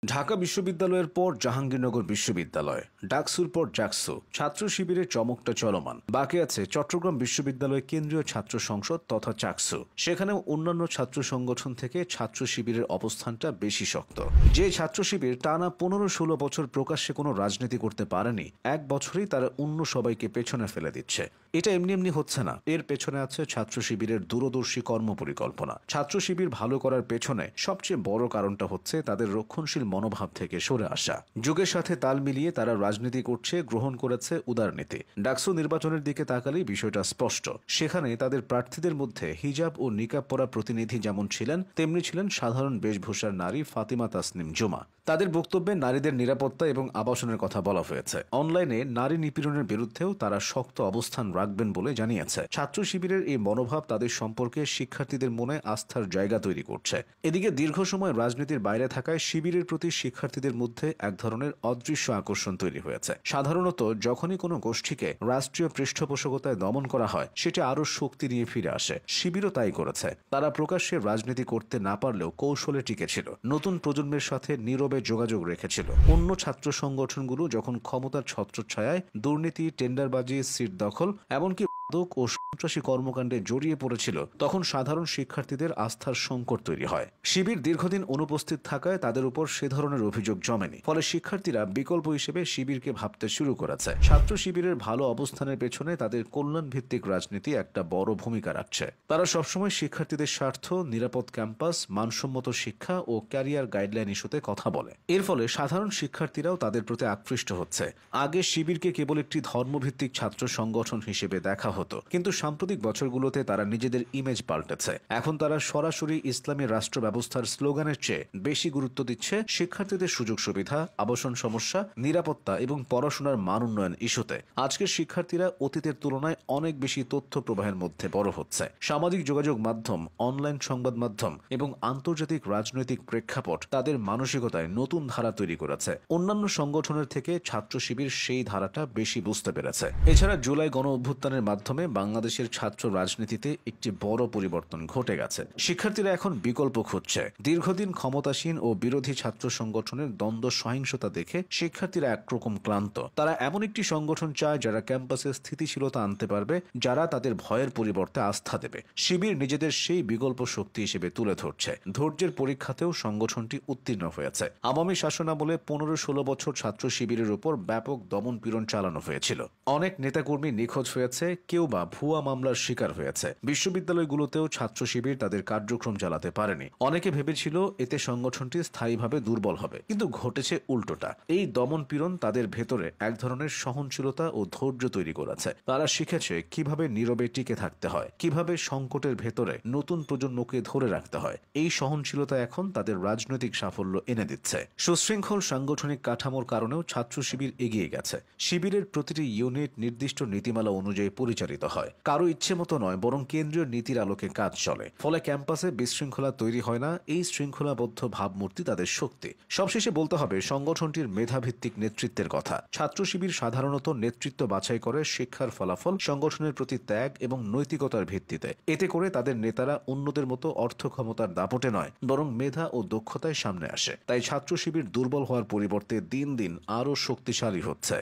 ঢাকা বিশ্ববিদ্যালয়ের পর জাহাঙ্গীরনগর বিশ্ববিদ্যালয়, ডাকসুর পর জাকসু, ছাত্র শিবিরের চমকটা চলমান। বাকি আছে চট্টগ্রাম বিশ্ববিদ্যালয় কেন্দ্রীয় ছাত্র সংসদ তথা চাকসু। সেখানেও অন্যান্য ছাত্র সংগঠন থেকে ছাত্র শিবিরের অবস্থানটা বেশি শক্ত। যে ছাত্র শিবির টানা 15-16 বছর প্রকাশ্যে কোনো রাজনীতি করতে পারেনি, এক বছরেই তারা অন্য সবাইকে পেছনে ফেলে দিচ্ছে। এটা এমনি এমনি হচ্ছে না, এর পেছনে আছে ছাত্র শিবিরের দূরদর্শী কর্মপরিকল্পনা। ছাত্র শিবির ভালো করার পেছনে সবচেয়ে বড় কারণটা হচ্ছে তাদের রক্ষণশীল মনোভাব থেকে সরে আসা। যুগের সাথে তাল মিলিয়ে তারা রাজনীতি করছে, গ্রহণ করেছে উদারনীতি। ডাকসু নির্বাচনের দিকে তাকালেই বিষয়টা স্পষ্ট। সেখানে তাদের প্রার্থীদের মধ্যে হিজাব ও নিকাব পরা প্রতিনিধি যেমন ছিলেন, তেমনি ছিলেন সাধারণ বেশভূষার নারী ফাতিমা তাসনিম জুমা। তাদের বক্তব্যে নারীদের নিরাপত্তা এবং আবাসনের কথা বলা হয়েছে। অনলাইনে নারী নিপীড়নের বিরুদ্ধেও তারা শক্ত অবস্থান রাখবেন বলে জানিয়েছে। ছাত্র শিবিরের এই মনোভাব তাদের সম্পর্কে শিক্ষার্থীদের মনে আস্থার জায়গা তৈরি করছে। এদিকে দীর্ঘ সময় রাজনীতির বাইরে থাকায় শিবিরের প্রতি শিক্ষার্থীদের মধ্যে এক ধরনের অদৃশ্য আকর্ষণ তৈরি হয়েছে। সাধারণত যখনই কোনো গোষ্ঠীকে রাষ্ট্রীয় পৃষ্ঠপোষকতায় দমন করা হয়, সেটা আরও শক্তি নিয়ে ফিরে আসে। শিবিরও তাই করেছে। তারা প্রকাশ্যে রাজনীতি করতে না পারলেও কৌশলে টিকেছিল, নতুন প্রজন্মের সাথে নীরবে যোগাযোগ রেখেছিল। অন্য ছাত্র সংগঠনগুলো যখন ক্ষমতার ছত্রছায়ায় দুর্নীতি, টেন্ডারবাজি, সিট দখল, এমনকি মাদক ও সন্ত্রাসী কর্মকাণ্ডে জড়িয়ে পড়েছিল, তখন সাধারণ শিক্ষার্থীদের আস্থার সংকট তৈরি হয়। শিবির দীর্ঘদিন অনুপস্থিত থাকায় তাদের উপর সে ধরনের অভিযোগ জমেনি। ফলে শিক্ষার্থীরা বিকল্প হিসেবে শিবিরকে ভাবতে শুরু করেছে। ছাত্র শিবিরের ভালো অবস্থানের পেছনে তাদের কল্যাণ ভিত্তিক রাজনীতি একটা বড় ভূমিকা রাখছে। তারা সবসময় শিক্ষার্থীদের স্বার্থ, নিরাপদ ক্যাম্পাস, মানসম্মত শিক্ষা ও ক্যারিয়ার গাইডলাইন ইস্যুতে কথা বলে। এর ফলে সাধারণ শিক্ষার্থীরাও তাদের প্রতি আকৃষ্ট হচ্ছে। আগে শিবিরকে কেবল একটি ধর্মভিত্তিক ছাত্র সংগঠন হিসেবে দেখা হতো, কিন্তু সাম্প্রতিক বছরগুলোতে তারা নিজেদের ইমেজ পাল্টেছে। এখন তারা সরাসরি ইসলামী রাষ্ট্র ব্যবস্থার স্লোগানের চেয়ে বেশি গুরুত্ব দিচ্ছে শিক্ষার্থীদের সুযোগ সুবিধা, আবাসন সমস্যা, নিরাপত্তা এবং পড়াশোনার মান উন্নয়ন ইস্যুতে। আজকের শিক্ষার্থীরা অতীতের তুলনায় অনেক বেশি তথ্য প্রবাহের মধ্যে বড় হচ্ছে। সামাজিক যোগাযোগ মাধ্যম, অনলাইন সংবাদ মাধ্যম এবং আন্তর্জাতিক রাজনৈতিক প্রেক্ষাপট তাদের মানসিকতায় নতুন ধারা তৈরি করেছে। অন্যান্য সংগঠনের থেকে ছাত্র শিবির সেই ধারাটা বেশি বুঝতে পেরেছে। এছাড়া জুলাই গণ অভ্যুত্থানের মাধ্যমে বাংলাদেশের ছাত্র রাজনীতিতে একটি বড় পরিবর্তন ঘটে গেছে। শিক্ষার্থীরা এখন বিকল্প খুঁজছে। দীর্ঘদিন ক্ষমতাসীন ও বিরোধী ছাত্র সংগঠনের দ্বন্দ্ব সহিংসতা দেখে শিক্ষার্থীরা একরকম ক্লান্ত। তারা এমন একটি সংগঠন চায় যারা ক্যাম্পাসে স্থিতিশীলতা আনতে পারবে, যারা তাদের ভয়ের পরিবর্তে আস্থা দেবে। শিবির নিজেদের সেই বিকল্প শক্তি হিসেবে তুলে ধরছে। ধৈর্যের পরীক্ষাতেও সংগঠনটি উত্তীর্ণ হয়েছে। আওয়ামী শাসনামলে 15-16 বছর ছাত্র শিবিরের উপর ব্যাপক দমন পীড়ন চালানো হয়েছিল। অনেক নেতাকর্মী নিখোঁজ হয়েছে, কেউ বা ভুয়া মামলার শিকার হয়েছে। বিশ্ববিদ্যালয়গুলোতেও ছাত্র শিবির তাদের কার্যক্রম চালাতে পারেনি। অনেকে ভেবেছিল এতে সংগঠনটি স্থায়ীভাবে দুর্বল হবে, কিন্তু ঘটেছে উল্টোটা। এই দমন পীড়ন তাদের ভেতরে এক ধরনের সহনশীলতা ও ধৈর্য তৈরি করেছে। তারা শিখেছে কিভাবে নীরবে টিকে থাকতে হয়, কিভাবে সংকটের ভেতরে নতুন প্রজন্মকে ধরে রাখতে হয়। এই সহনশীলতা এখন তাদের রাজনৈতিক সাফল্য এনে দিচ্ছে। সুশৃঙ্খল সাংগঠনিক কাঠামোর কারণেও ছাত্র শিবির এগিয়ে গেছে। শিবিরের প্রতিটি ইউনিট নির্দিষ্ট নীতিমালা অনুযায়ী পরিচালিত হয়। কারো ইচ্ছে মতো নয়, বরং কেন্দ্রীয় নীতির আলোকে কাজ চলে। ফলে ক্যাম্পাসে বিশৃঙ্খলা তৈরি হয় না। এই শৃঙ্খলাবদ্ধ ভাবমূর্তি তাদের শক্তি। সবশেষে বলতে হবে সংগঠনটির মেধাভিত্তিক নেতৃত্বের কথা। ছাত্র শিবির সাধারণত নেতৃত্ব বাছাই করে শিক্ষার ফলাফল, সংগঠনের প্রতি ত্যাগ এবং নৈতিকতার ভিত্তিতে। এতে করে তাদের নেতারা অন্যদের মতো অর্থ ক্ষমতার দাপটে নয়, বরং মেধা ও দক্ষতায় সামনে আসে। তাই ছাত্র শিবির দুর্বল হওয়ার পরিবর্তে দিন দিন আরও শক্তিশালী হচ্ছে।